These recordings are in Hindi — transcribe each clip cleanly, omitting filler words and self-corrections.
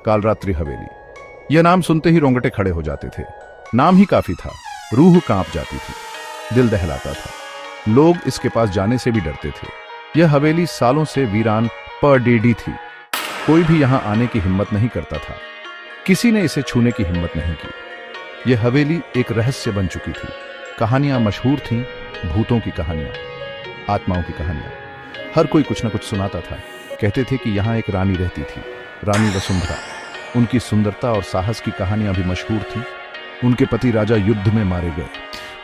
कालरात्रि हवेली। यह नाम सुनते ही रोंगटे खड़े हो जाते थे। नाम ही काफी था, रूह कांप जाती थी, दिल दहलाता था। लोग इसके पास जाने से भी डरते थे। यह हवेली सालों से वीरान पडेढ़ी थी। कोई भी यहां आने की हिम्मत नहीं करता था। किसी ने इसे छूने की हिम्मत नहीं की। यह हवेली एक रहस्य बन चुकी थी। कहानियां मशहूर थीं, भूतों की कहानियां, आत्माओं की कहानियां। हर कोई कुछ न कुछ सुनाता था। कहते थे कि यहां एक रानी रहती थी, रानी वसुंधरा। उनकी सुंदरता और साहस की कहानियां भी मशहूर थीं। उनके पति राजा युद्ध में मारे गए।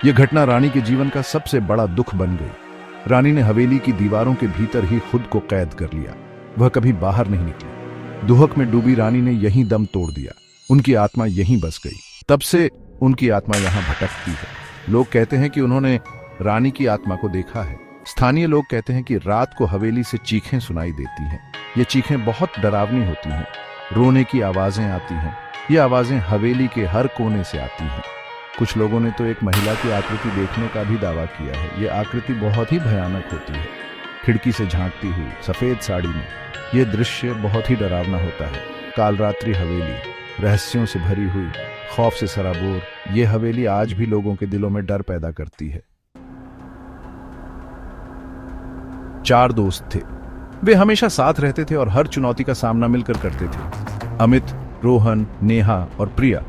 यह घटना रानी के जीवन का सबसे बड़ा दुख बन गई। रानी ने हवेली की दीवारों के भीतर ही खुद को कैद कर लिया। वह कभी बाहर नहीं निकली। दुहक में डूबी रानी ने यहीं दम तोड़ दिया। उनकी आत्मा यहीं बस गई। तब से उनकी आत्मा यहां भटकती है। लोग कहते हैं कि उन्होंने रानी की आत्मा को देखा है। स्थानीय लोग कहते हैं कि रात को हवेली से चीखें सुनाई देती हैं। ये चीखें बहुत डरावनी होती हैं। रोने की आवाजें आती हैं। ये आवाजें हवेली के हर कोने से आती हैं। कुछ लोगों ने तो एक महिला की आकृति देखने का भी दावा किया है। ये आकृति बहुत ही भयानक होती है, खिड़की से झांकती हुई सफेद साड़ी में। यह दृश्य बहुत ही डरावना होता है। कालरात्रि हवेली, रहस्यों से भरी हुई, खौफ से सराबोर, यह हवेली आज भी लोगों के दिलों में डर पैदा करती है। 4 दोस्त थे। वे हमेशा साथ रहते थे और हर चुनौती का सामना मिलकर करते थे। अमित, रोहन, नेहा और प्रिया।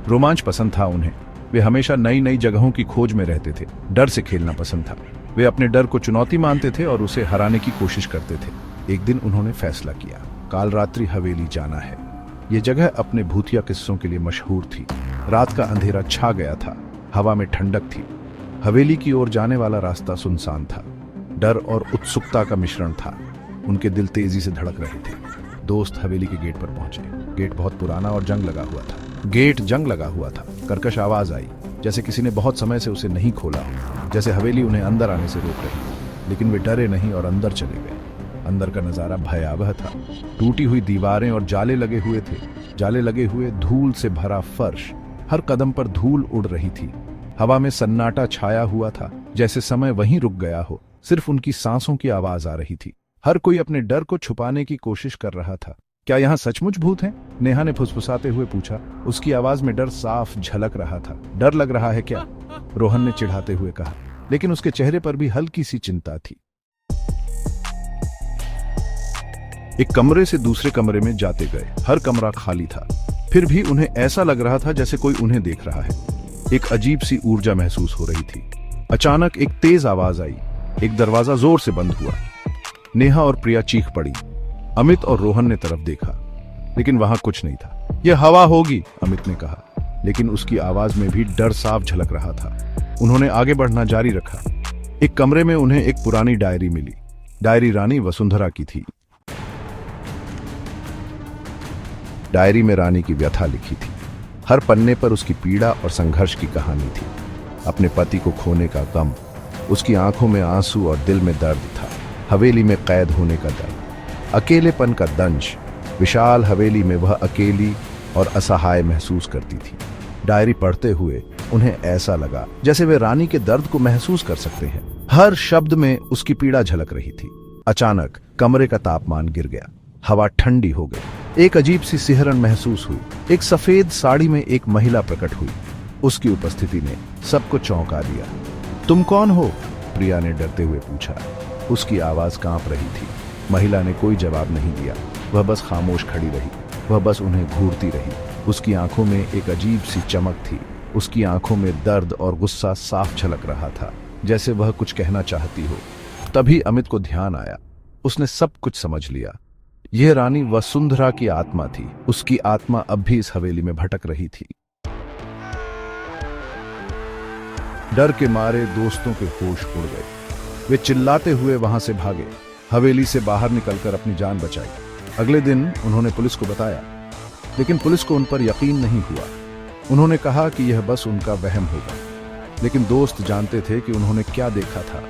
रोमांच पसंद था उन्हें। वे हमेशा नई नई जगहों की खोज में रहते थे। डर से खेलना पसंद था। वे अपने डर को चुनौती मानते थे और उसे हराने की कोशिश करते थे। एक दिन उन्होंने फैसला किया, कालरात्रि हवेली जाना है। ये जगह अपने भूतिया किस्सों के लिए मशहूर थी। रात का अंधेरा छा गया था, हवा में ठंडक थी। हवेली की ओर जाने वाला रास्ता सुनसान था। डर और उत्सुकता का मिश्रण था। उनके दिल तेजी से धड़क रहे थे। दोस्त हवेली के गेट पर पहुंचे। गेट बहुत पुराना और जंग लगा हुआ था। कर्कश आवाज आई, जैसे किसी ने बहुत समय से उसे नहीं खोला हो, जैसे हवेली उन्हें अंदर आने से रोक रही। लेकिन वे डरे नहीं और अंदर चले गए। अंदर का नजारा भयावह था। टूटी हुई दीवारें और जाले लगे हुए धूल से भरा फर्श। हर कदम पर धूल उड़ रही थी। हवा में सन्नाटा छाया हुआ था, जैसे समय वहीं रुक गया हो। सिर्फ उनकी सांसों की आवाज आ रही थी। हर कोई अपने डर को छुपाने की कोशिश कर रहा था। क्या यहाँ सचमुच भूत हैं? नेहा ने फुसफुसाते हुए पूछा। उसकी आवाज में डर साफ झलक रहा था। डर लग रहा है क्या? रोहन ने चिढ़ाते हुए कहा, लेकिन उसके चेहरे पर भी हल्की सी चिंता थी। एक कमरे से दूसरे कमरे में जाते गए। हर कमरा खाली था, फिर भी उन्हें ऐसा लग रहा था जैसे कोई उन्हें देख रहा है। एक अजीब सी ऊर्जा महसूस हो रही थी। अचानक एक तेज आवाज आई। एक दरवाजा जोर से बंद हुआ। नेहा और प्रिया चीख पड़ी। अमित और रोहन ने तरफ देखा, लेकिन वहां कुछ नहीं था। यह हवा होगी, अमित ने कहा, लेकिन उसकी आवाज में भी डर साफ झलक रहा था। उन्होंने आगे बढ़ना जारी रखा। एक कमरे में उन्हें एक पुरानी डायरी मिली। डायरी रानी वसुंधरा की थी। डायरी में रानी की व्यथा लिखी थी। हर पन्ने पर उसकी पीड़ा और संघर्ष की कहानी थी। अपने पति को खोने का गम, उसकी आंखों में आंसू और दिल में दर्द था। हवेली में कैद होने का दर्द, अकेलेपन का दंश। विशाल हवेली में वह अकेली और असहाय महसूस करती थी। डायरी पढ़ते हुए उन्हें ऐसा लगा जैसे वे रानी के दर्द को महसूस कर सकते हैं। हर शब्द में उसकी पीड़ा झलक रही थी। अचानक कमरे का तापमान गिर गया। हवा ठंडी हो गई। एक अजीब सी सिहरन महसूस हुई। एक सफेद साड़ी में एक महिला प्रकट हुई। उसकी उपस्थिति ने सबको चौंका दिया। तुम कौन हो? प्रिया ने डरते हुए पूछा। उसकी आवाज कांप रही थी। महिला ने कोई जवाब नहीं दिया। वह बस खामोश खड़ी रही। वह बस उन्हें घूरती रही। उसकी आंखों में एक अजीब सी चमक थी। उसकी आंखों में दर्द और गुस्सा साफ झलक रहा था, जैसे वह कुछ कहना चाहती हो। तभी अमित को ध्यान आया। उसने सब कुछ समझ लिया। यह रानी वसुंधरा की आत्मा थी। उसकी आत्मा अब भी इस हवेली में भटक रही थी। डर के मारे दोस्तों के होश उड़ गए। वे चिल्लाते हुए वहां से भागे। हवेली से बाहर निकलकर अपनी जान बचाई। अगले दिन उन्होंने पुलिस को बताया, लेकिन पुलिस को उन पर यकीन नहीं हुआ। उन्होंने कहा कि यह बस उनका वहम होगा। लेकिन दोस्त जानते थे कि उन्होंने क्या देखा था।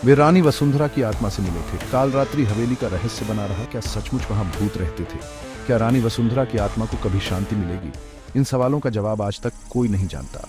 वे रानी वसुंधरा की आत्मा से मिले थे। कालरात्रि हवेली का रहस्य बना रहा। क्या सचमुच वहां भूत रहते थे? क्या रानी वसुंधरा की आत्मा को कभी शांति मिलेगी? इन सवालों का जवाब आज तक कोई नहीं जानता।